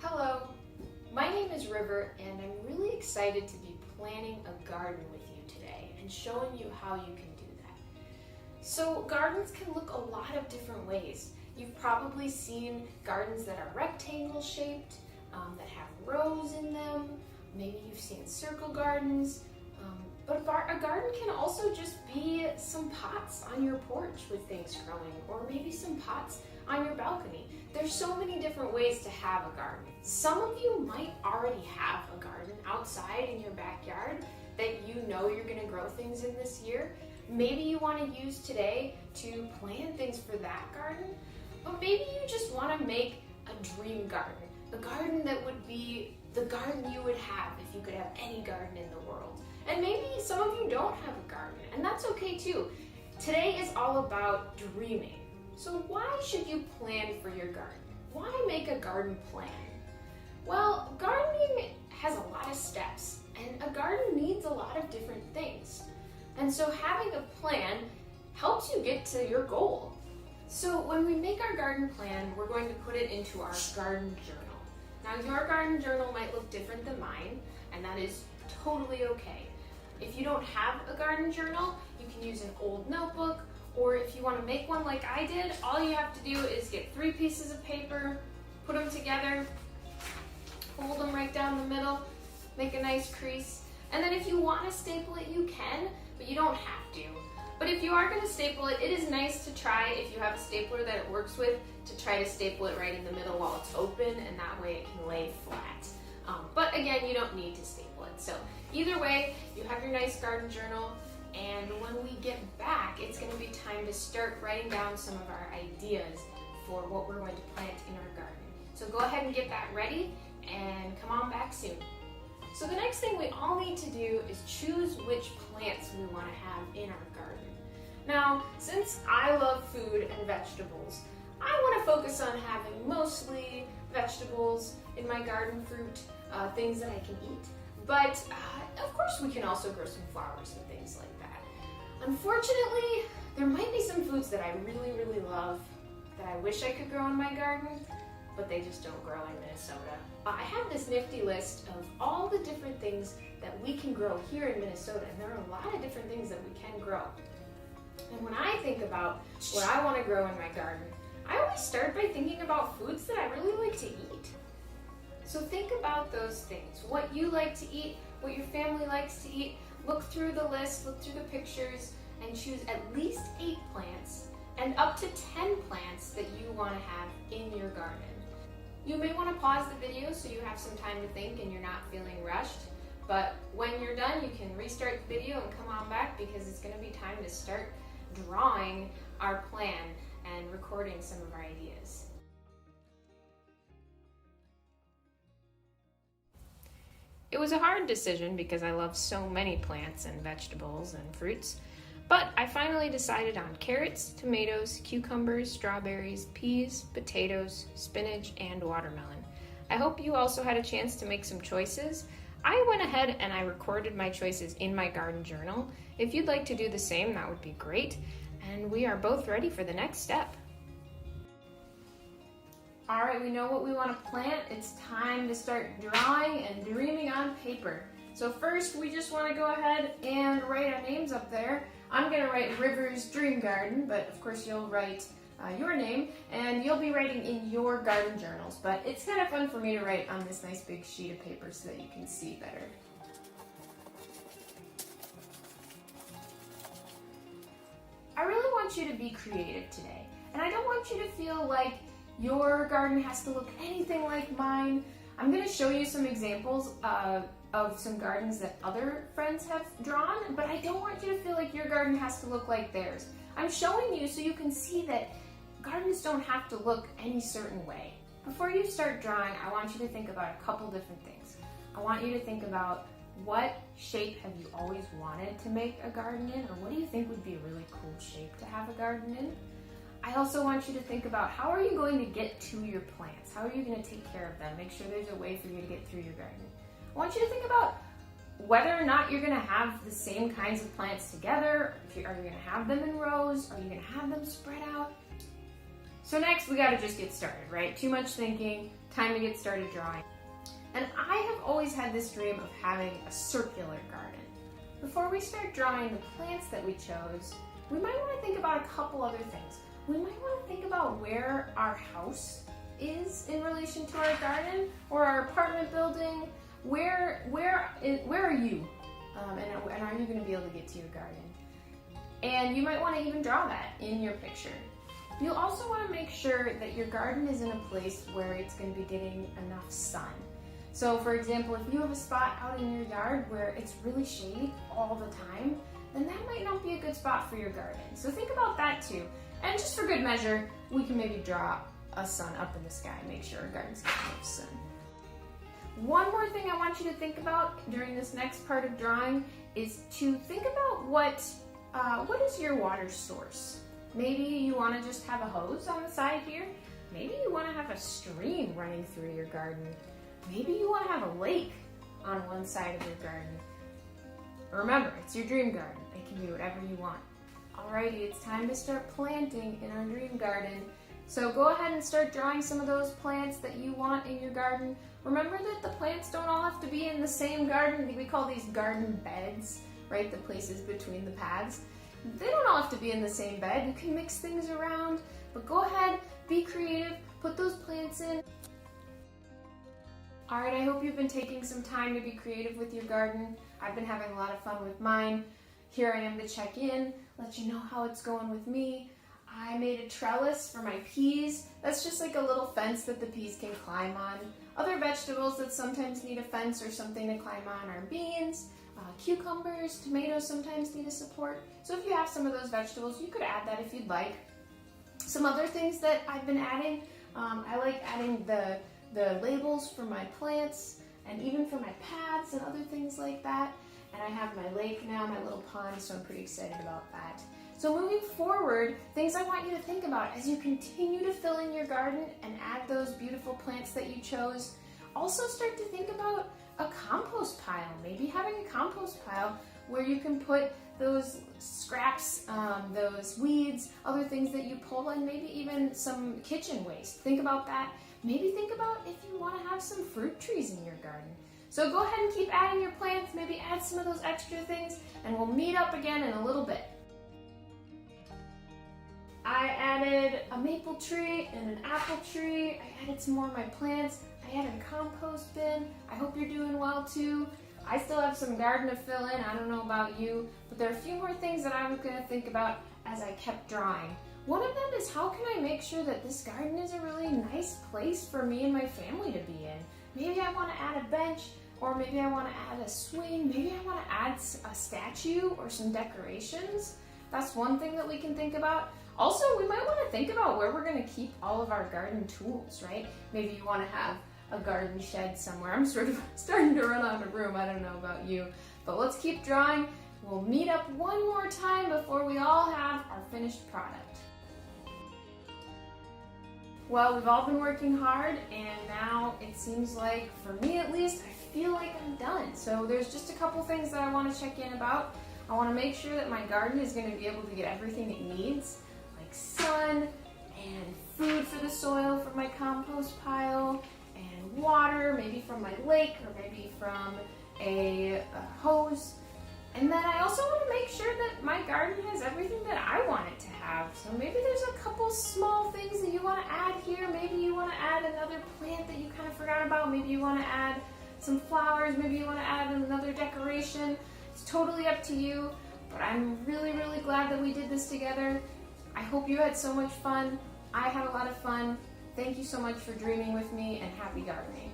Hello, my name is River and I'm really excited to be planning a garden with you today and showing you how you can do that. So gardens can look a lot of different ways. You've probably seen gardens that are rectangle shaped, that have rows in them. Maybe you've seen circle gardens. But a garden can also just be some pots on your porch with things growing, or maybe some pots on your balcony. There's so many different ways to have a garden. Some of you might already have a garden outside in your backyard that you know you're gonna grow things in this year. Maybe you wanna use today to plan things for that garden, but maybe you just wanna make a dream garden. A garden that would be the garden you would have if you could have any garden in the world. And maybe some of you don't have a garden, and that's okay too. Today is all about dreaming. So why should you plan for your garden? Why make a garden plan? Well, gardening has a lot of steps, and a garden needs a lot of different things. And so having a plan helps you get to your goal. So when we make our garden plan, we're going to put it into our garden journal. Now your garden journal might look different than mine, and that is totally okay. If you don't have a garden journal, you can use an old notebook, or if you want to make one like I did, all you have to do is get 3 pieces of paper, put them together, fold them right down the middle, make a nice crease, and then if you want to staple it, you can, but you don't have to. But if you are going to staple it, it is nice to try, if you have a stapler that it works with, to try to staple it right in the middle while it's open, and that way it can lay flat. But again, you don't need to staple it. So either way, you have your nice garden journal, and when we get back, it's going to be time to start writing down some of our ideas for what we're going to plant in our garden. So go ahead and get that ready, and come on back soon. So the next thing we all need to do is choose which plants we want to have in our garden. Now, since I love food and vegetables, I want to focus on having mostly vegetables in my garden, fruit, things that I can eat. But of course we can also grow some flowers and things like that. Unfortunately, there might be some foods that I really love that I wish I could grow in my garden, but they just don't grow in Minnesota. I have this nifty list of all the different things that we can grow here in Minnesota, and there are a lot of different things that we can grow. And when I think about what I want to grow in my garden, I always start by thinking about foods that I really like to eat. So think about those things, what you like to eat, what your family likes to eat. Look through the list, look through the pictures, and choose at least 8 plants and up to 10 plants that you want to have in your garden. You may want to pause the video so you have some time to think and you're not feeling rushed. But when you're done, you can restart the video and come on back, because it's going to be time to start drawing our plan and recording some of our ideas. It was a hard decision because I love so many plants and vegetables and fruits, but I finally decided on carrots, tomatoes, cucumbers, strawberries, peas, potatoes, spinach, and watermelon. I hope you also had a chance to make some choices. I went ahead and I recorded my choices in my garden journal. If you'd like to do the same, that would be great. And we are both ready for the next step. All right, we know what we want to plant. It's time to start drawing and dreaming on paper. So first, we just want to go ahead and write our names up there. I'm going to write River's Dream Garden, but of course you'll write your name, and you'll be writing in your garden journals. But it's kind of fun for me to write on this nice big sheet of paper so that you can see better. I really want you to be creative today, and I don't want you to feel like your garden has to look anything like mine. I'm going to show you some examples of some gardens that other friends have drawn, but I don't want you to feel like your garden has to look like theirs. I'm showing you so you can see that gardens don't have to look any certain way. Before you start drawing, I want you to think about a couple different things. I want you to think about, what shape have you always wanted to make a garden in, or what do you think would be a really cool shape to have a garden in? I also want you to think about, how are you going to get to your plants? How are you going to take care of them? Make sure there's a way for you to get through your garden. I want you to think about whether or not you're going to have the same kinds of plants together. Are you going to have them in rows? Are you going to have them spread out? So next we gotta just get started, right? Too much thinking, time to get started drawing. And I have always had this dream of having a circular garden. Before we start drawing the plants that we chose, we might want to think about a couple other things. We might want to think about where our house is in relation to our garden, or our apartment building. Where are you? And are you going to be able to get to your garden? And you might want to even draw that in your picture. You'll also want to make sure that your garden is in a place where it's going to be getting enough sun. So for example, if you have a spot out in your yard where it's really shady all the time, then that might not be a good spot for your garden. So think about that too. And just for good measure, we can maybe draw a sun up in the sky, make sure our garden's getting enough sun. One more thing I want you to think about during this next part of drawing is to think about what is your water source. Maybe you want to just have a hose on the side here. Maybe you want to have a stream running through your garden. Maybe you want to have a lake on one side of your garden. Remember, it's your dream garden. It can be whatever you want. Alrighty, it's time to start planting in our dream garden. So go ahead and start drawing some of those plants that you want in your garden. Remember that the plants don't all have to be in the same garden. We call these garden beds, right? The places between the paths. They don't all have to be in the same bed. You can mix things around, but go ahead, be creative, put those plants in. All right, I hope you've been taking some time to be creative with your garden. I've been having a lot of fun with mine. Here I am to check in, let you know how it's going with me. I made a trellis for my peas. That's just like a little fence that the peas can climb on. Other vegetables that sometimes need a fence or something to climb on are beans, cucumbers, tomatoes sometimes need a support. So if you have some of those vegetables, you could add that if you'd like. Some other things that I've been adding, I like adding the labels for my plants and even for my paths and other things like that. And I have my lake now, my little pond, so I'm pretty excited about that. So moving forward, things I want you to think about as you continue to fill in your garden and add those beautiful plants that you chose. Also start to think about a compost pile. Maybe having a compost pile where you can put those scraps, those weeds, other things that you pull, and maybe even some kitchen waste. Think about that. Maybe think about if you want to have some fruit trees in your garden. So go ahead and keep adding your plants, maybe add some of those extra things, and we'll meet up again in a little bit. I added a maple tree and an apple tree. I added some more of my plants. I added a compost bin. I hope you're doing well too. I still have some garden to fill in. I don't know about you, but there are a few more things that I was going to think about as I kept drawing. One of them is, how can I make sure that this garden is a really nice place for me and my family to be in? Maybe I want to add a bench, or maybe I want to add a swing. Maybe I want to add a statue or some decorations. That's one thing that we can think about. Also, we might want to think about where we're going to keep all of our garden tools, right? Maybe you want to have a garden shed somewhere. I'm sort of starting to run out of room. I don't know about you, but let's keep drawing. We'll meet up one more time before we all have our finished product. Well, we've all been working hard, and now it seems like, for me at least, I feel like I'm done. So there's just a couple things that I want to check in about. I want to make sure that my garden is going to be able to get everything it needs, like sun and food for the soil from my compost pile, and water, maybe from my lake or maybe from a hose. And then I also want to make sure that my garden has everything that I want it to have. So maybe there's a couple small things that you want to add here. Maybe you want to add another plant that you kind of forgot about. Maybe you want to add some flowers. Maybe you want to add another decoration. It's totally up to you, but I'm really, really glad that we did this together. I hope you had so much fun. I had a lot of fun. Thank you so much for dreaming with me, and happy gardening.